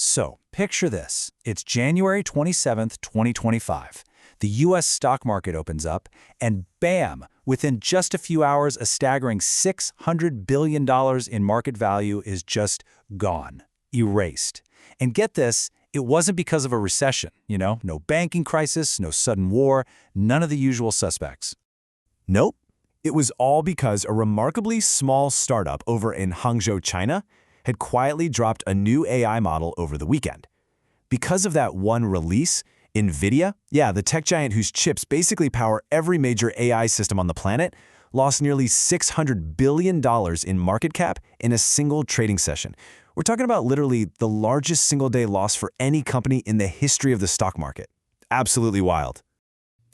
So, picture this. It's January 27th, 2025. The US stock market opens up, and bam! Within just a few hours, a staggering $600 billion in market value is just gone, erased. And get this, it wasn't because of a recession, no banking crisis, no sudden war, none of the usual suspects. Nope. It was all because a remarkably small startup over in Hangzhou, China, had quietly dropped a new AI model over the weekend. Because of that one release, Nvidia, the tech giant whose chips basically power every major AI system on the planet, lost nearly $600 billion in market cap in a single trading session. We're talking about literally the largest single-day loss for any company in the history of the stock market. Absolutely wild.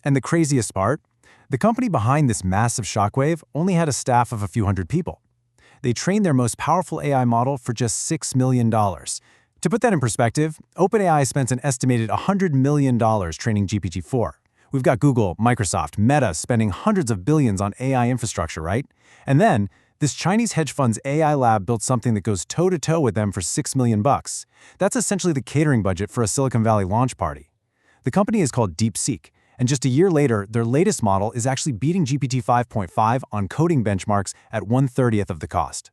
And the craziest part? The company behind this massive shockwave only had a staff of a few hundred people. They trained their most powerful AI model for just $6 million. To put that in perspective, OpenAI spent an estimated $100 million training GPT-4. We've got Google, Microsoft, Meta spending hundreds of billions on AI infrastructure, right? And then, this Chinese hedge fund's AI lab built something that goes toe-to-toe with them for $6 million. That's essentially the catering budget for a Silicon Valley launch party. The company is called DeepSeek, and just a year later, their latest model is actually beating GPT 5.5 on coding benchmarks at 1/30th of the cost.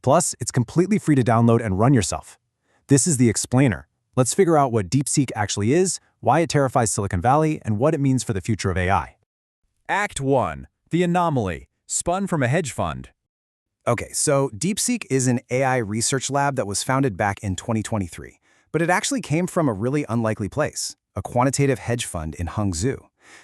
Plus, it's completely free to download and run yourself. This is the explainer. Let's figure out what DeepSeek actually is, why it terrifies Silicon Valley, and what it means for the future of AI. Act 1. The Anomaly, spun from a hedge fund. Okay, so DeepSeek is an AI research lab that was founded back in 2023, but it actually came from a really unlikely place, a quantitative hedge fund in Hangzhou.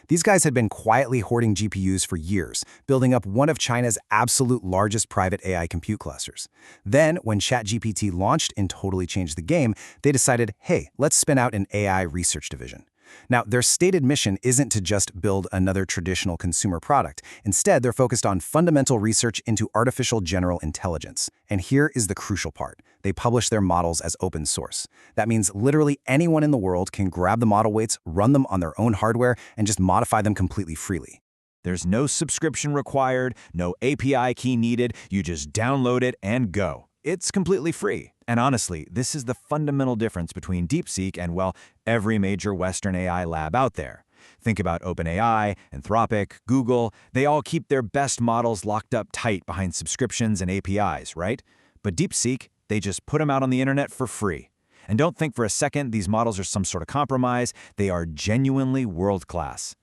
These guys had been quietly hoarding GPUs for years, building up one of China's absolute largest private AI compute clusters. Then, when ChatGPT launched and totally changed the game, they decided, hey, let's spin out an AI research division. Now, their stated mission isn't to just build another traditional consumer product. Instead, they're focused on fundamental research into artificial general intelligence. And here is the crucial part. They publish their models as open source. That means literally anyone in the world can grab the model weights, run them on their own hardware, and just modify them completely freely. There's no subscription required, no API key needed, you just download it and go. It's completely free. And honestly, this is the fundamental difference between DeepSeek and, well, every major Western AI lab out there. Think about OpenAI, Anthropic, Google. They all keep their best models locked up tight behind subscriptions and APIs, right? But DeepSeek, they just put them out on the internet for free. And don't think for a second these models are some sort of compromise. They are genuinely world-class.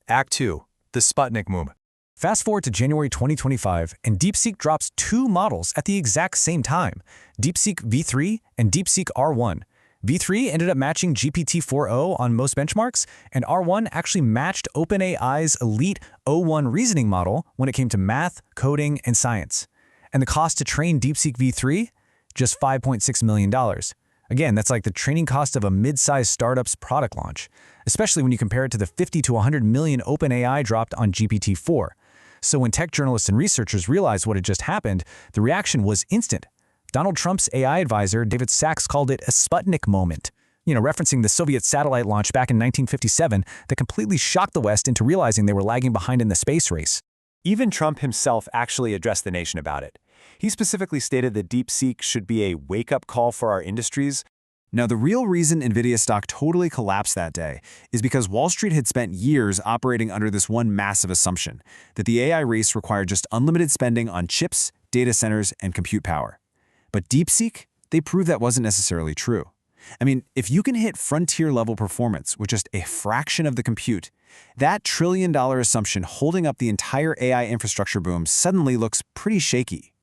Act 2. The Sputnik movement. Fast forward to January 2025, and DeepSeek drops two models at the exact same time, DeepSeek V3 and DeepSeek R1. V3 ended up matching GPT-4o on most benchmarks, and R1 actually matched OpenAI's elite O1 reasoning model when it came to math, coding, and science. And the cost to train DeepSeek V3? Just $5.6 million. Again, that's like the training cost of a mid-sized startup's product launch, especially when you compare it to the 50 to 100 million OpenAI dropped on GPT-4. So when tech journalists and researchers realized what had just happened, the reaction was instant. Donald Trump's AI advisor, David Sachs, called it a Sputnik moment, referencing the Soviet satellite launch back in 1957 that completely shocked the West into realizing they were lagging behind in the space race. Even Trump himself actually addressed the nation about it. He specifically stated that DeepSeek should be a wake-up call for our industries. Now, the real reason Nvidia stock totally collapsed that day is because Wall Street had spent years operating under this one massive assumption, that the AI race required just unlimited spending on chips, data centers, and compute power. But DeepSeek, they proved that wasn't necessarily true. I mean, if you can hit frontier-level performance with just a fraction of the compute, that trillion-dollar assumption holding up the entire AI infrastructure boom suddenly looks pretty shaky.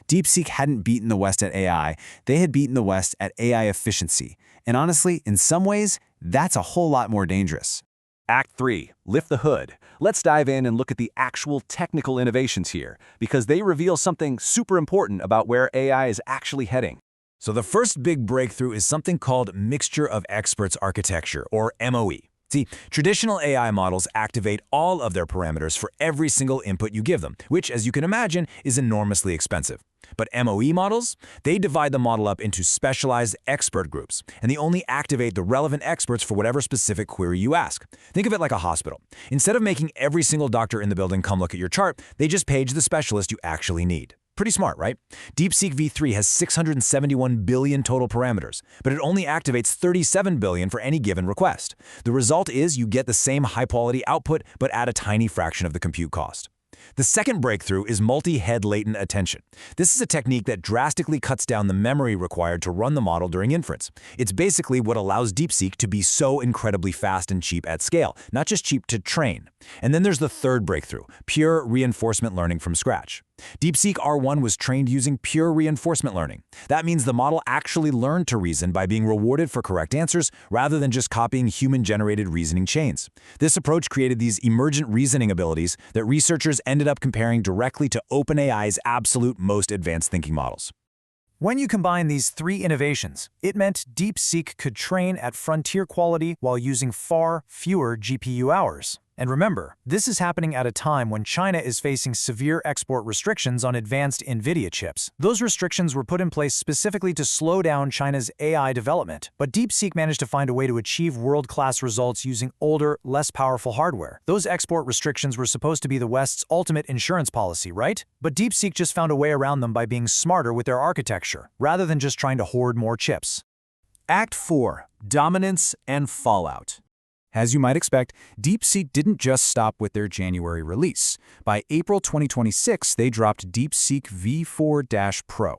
DeepSeek hadn't beaten the West at AI, they had beaten the West at AI efficiency. And honestly, in some ways, that's a whole lot more dangerous. Act 3. Lift the hood. Let's dive in and look at the actual technical innovations here, because they reveal something super important about where AI is actually heading. So the first big breakthrough is something called Mixture of Experts architecture, or MOE. See, traditional AI models activate all of their parameters for every single input you give them, which, as you can imagine, is enormously expensive. But MOE models, they divide the model up into specialized expert groups, and they only activate the relevant experts for whatever specific query you ask. Think of it like a hospital. Instead of making every single doctor in the building come look at your chart, they just page the specialist you actually need. Pretty smart, right? DeepSeek V3 has 671 billion total parameters, but it only activates 37 billion for any given request. The result is you get the same high-quality output, but at a tiny fraction of the compute cost. The second breakthrough is multi-head latent attention. This is a technique that drastically cuts down the memory required to run the model during inference. It's basically what allows DeepSeek to be so incredibly fast and cheap at scale, not just cheap to train. And then there's the third breakthrough, pure reinforcement learning from scratch. DeepSeek R1 was trained using pure reinforcement learning. That means the model actually learned to reason by being rewarded for correct answers rather than just copying human-generated reasoning chains. This approach created these emergent reasoning abilities that researchers ended up comparing directly to OpenAI's absolute most advanced thinking models. When you combine these three innovations, it meant DeepSeek could train at frontier quality while using far fewer GPU hours. And remember, this is happening at a time when China is facing severe export restrictions on advanced Nvidia chips. Those restrictions were put in place specifically to slow down China's AI development, but DeepSeek managed to find a way to achieve world-class results using older, less powerful hardware. Those export restrictions were supposed to be the West's ultimate insurance policy, right? But DeepSeek just found a way around them by being smarter with their architecture, rather than just trying to hoard more chips. Act 4. Dominance and Fallout. As you might expect, DeepSeek didn't just stop with their January release. By April 2026, they dropped DeepSeek V4-Pro.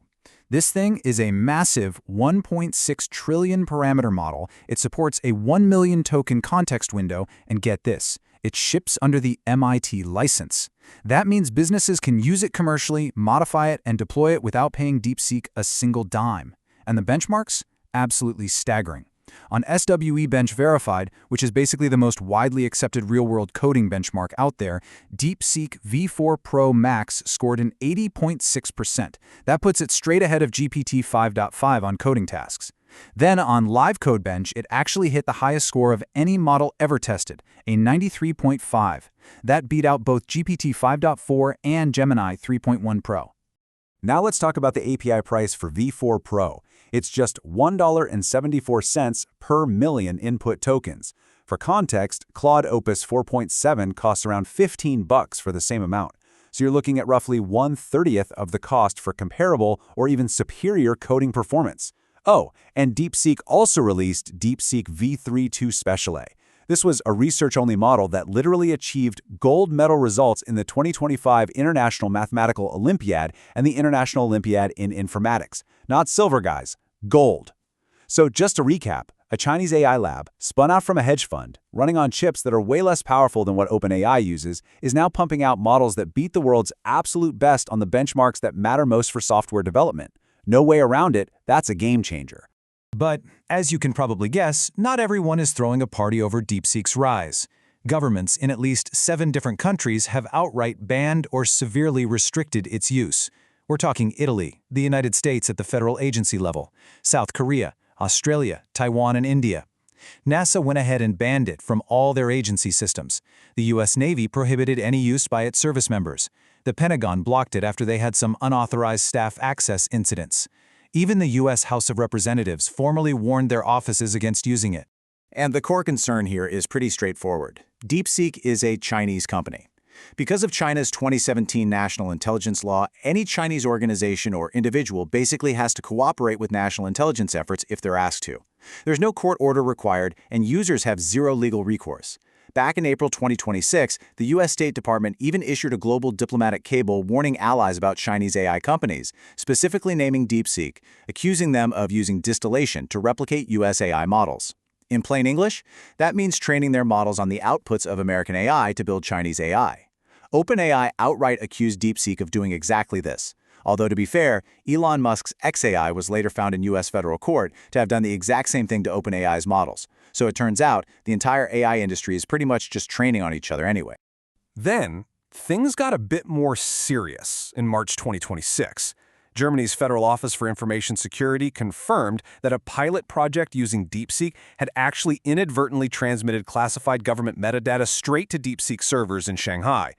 This thing is a massive 1.6 trillion parameter model. It supports a 1 million token context window, and get this, it ships under the MIT license. That means businesses can use it commercially, modify it, and deploy it without paying DeepSeek a single dime. And the benchmarks? Absolutely staggering. On SWE Bench Verified, which is basically the most widely accepted real-world coding benchmark out there, DeepSeek V4 Pro Max scored an 80.6%. That puts it straight ahead of GPT 5.5 on coding tasks. Then on Live Code Bench, it actually hit the highest score of any model ever tested, a 93.5. That beat out both GPT 5.4 and Gemini 3.1 Pro. Now let's talk about the API price for V4 Pro. It's just $1.74 per million input tokens. For context, Claude Opus 4.7 costs around $15 for the same amount. So you're looking at roughly 1/30th of the cost for comparable or even superior coding performance. Oh, and DeepSeek also released DeepSeek V3 2 Special A. This was a research-only model that literally achieved gold medal results in the 2025 International Mathematical Olympiad and the International Olympiad in Informatics. Not silver, guys, gold. So just to recap, a Chinese AI lab, spun out from a hedge fund, running on chips that are way less powerful than what OpenAI uses, is now pumping out models that beat the world's absolute best on the benchmarks that matter most for software development. No way around it, that's a game changer. But, as you can probably guess, not everyone is throwing a party over DeepSeek's rise. Governments in at least 7 different countries have outright banned or severely restricted its use. We're talking Italy, the United States at the federal agency level, South Korea, Australia, Taiwan, and India. NASA went ahead and banned it from all their agency systems. The U.S. Navy prohibited any use by its service members. The Pentagon blocked it after they had some unauthorized staff access incidents. Even the U.S. House of Representatives formally warned their offices against using it. And the core concern here is pretty straightforward. DeepSeek is a Chinese company. Because of China's 2017 national intelligence law, any Chinese organization or individual basically has to cooperate with national intelligence efforts if they're asked to. There's no court order required, and users have zero legal recourse. Back in April 2026, the U.S. State Department even issued a global diplomatic cable warning allies about Chinese AI companies, specifically naming DeepSeek, accusing them of using distillation to replicate U.S. AI models. In plain English, that means training their models on the outputs of American AI to build Chinese AI. OpenAI outright accused DeepSeek of doing exactly this. Although, to be fair, Elon Musk's xAI was later found in U.S. federal court to have done the exact same thing to OpenAI's models. So it turns out the entire AI industry is pretty much just training on each other anyway. Then, things got a bit more serious in March 2026. Germany's Federal Office for Information Security confirmed that a pilot project using DeepSeek had actually inadvertently transmitted classified government metadata straight to DeepSeek servers in Shanghai.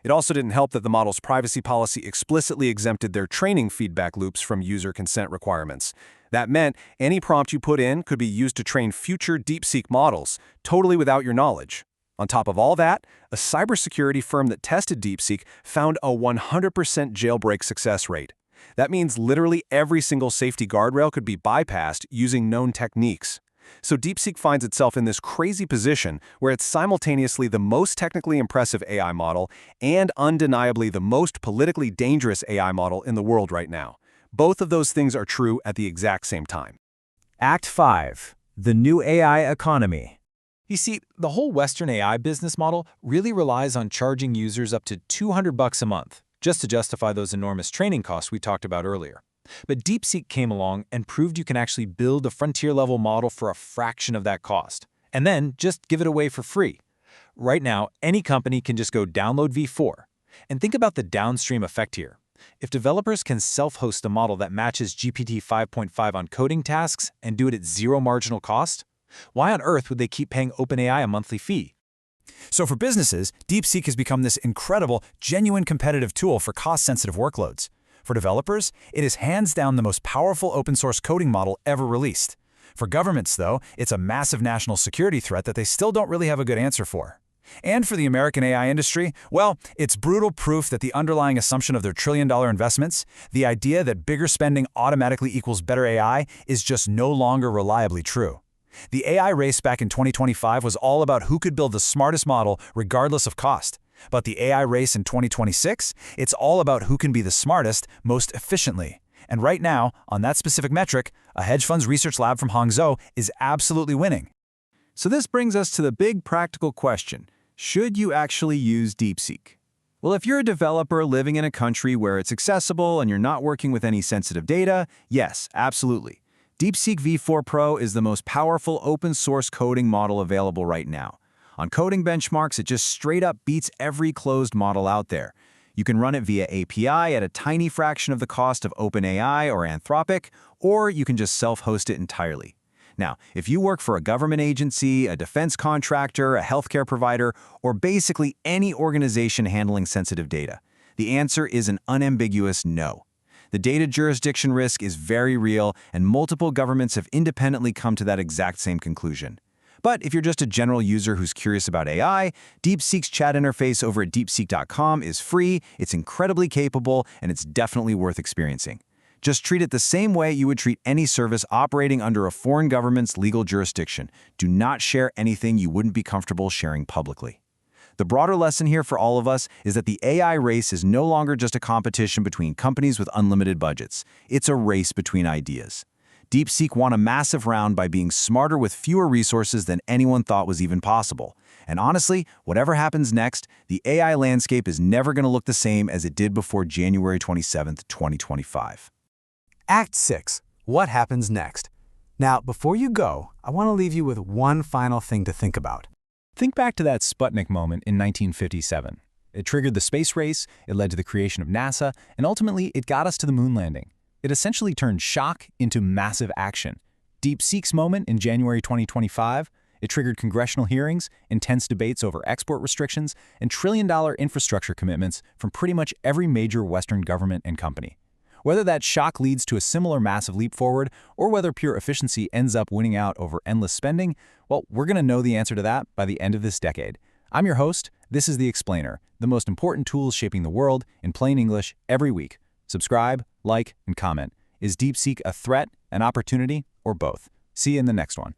It also didn't help that the model's privacy policy explicitly exempted their training feedback loops from user consent requirements. That meant any prompt you put in could be used to train future DeepSeek models, totally without your knowledge. On top of all that, a cybersecurity firm that tested DeepSeek found a 100% jailbreak success rate. That means literally every single safety guardrail could be bypassed using known techniques. So DeepSeek finds itself in this crazy position where it's simultaneously the most technically impressive AI model and undeniably the most politically dangerous AI model in the world right now. Both of those things are true at the exact same time. Act 5. The new AI economy. You see, the whole Western AI business model really relies on charging users up to $200 a month, just to justify those enormous training costs we talked about earlier. But DeepSeek came along and proved you can actually build a frontier-level model for a fraction of that cost, and then just give it away for free. Right now, any company can just go download V4. And think about the downstream effect here. If developers can self-host a model that matches GPT 5.5 on coding tasks and do it at zero marginal cost, why on earth would they keep paying OpenAI a monthly fee? So for businesses, DeepSeek has become this incredible, genuine competitive tool for cost-sensitive workloads. For developers, it is hands down the most powerful open-source coding model ever released. For governments, though, it's a massive national security threat that they still don't really have a good answer for. And for the American AI industry, well, it's brutal proof that the underlying assumption of their trillion-dollar investments, the idea that bigger spending automatically equals better AI, is just no longer reliably true. The AI race back in 2025 was all about who could build the smartest model regardless of cost. But the AI race in 2026, it's all about who can be the smartest most efficiently. And right now, on that specific metric, a hedge fund's research lab from Hangzhou is absolutely winning. So this brings us to the big practical question. Should you actually use DeepSeek? Well, if you're a developer living in a country where it's accessible and you're not working with any sensitive data, yes, absolutely. DeepSeek V4 Pro is the most powerful open-source coding model available right now. On coding benchmarks, it just straight up beats every closed model out there. You can run it via API at a tiny fraction of the cost of OpenAI or Anthropic, or you can just self-host it entirely. Now, if you work for a government agency, a defense contractor, a healthcare provider, or basically any organization handling sensitive data, the answer is an unambiguous no. The data jurisdiction risk is very real, and multiple governments have independently come to that exact same conclusion. But if you're just a general user who's curious about AI, DeepSeek's chat interface over at deepseek.com is free, it's incredibly capable, and it's definitely worth experiencing. Just treat it the same way you would treat any service operating under a foreign government's legal jurisdiction. Do not share anything you wouldn't be comfortable sharing publicly. The broader lesson here for all of us is that the AI race is no longer just a competition between companies with unlimited budgets. It's a race between ideas. DeepSeek won a massive round by being smarter with fewer resources than anyone thought was even possible. And honestly, whatever happens next, the AI landscape is never going to look the same as it did before January 27, 2025. Act 6. What happens next? Now, before you go, I want to leave you with one final thing to think about. Think back to that Sputnik moment in 1957. It triggered the space race, it led to the creation of NASA, and ultimately it got us to the moon landing. It essentially turned shock into massive action. DeepSeek's moment in January 2025, it triggered congressional hearings, intense debates over export restrictions, and trillion-dollar infrastructure commitments from pretty much every major Western government and company. Whether that shock leads to a similar massive leap forward, or whether pure efficiency ends up winning out over endless spending, well, we're going to know the answer to that by the end of this decade. I'm your host, this is The Explainer, the most important tools shaping the world in plain English every week. Subscribe, like, and comment. Is DeepSeek a threat, an opportunity, or both? See you in the next one.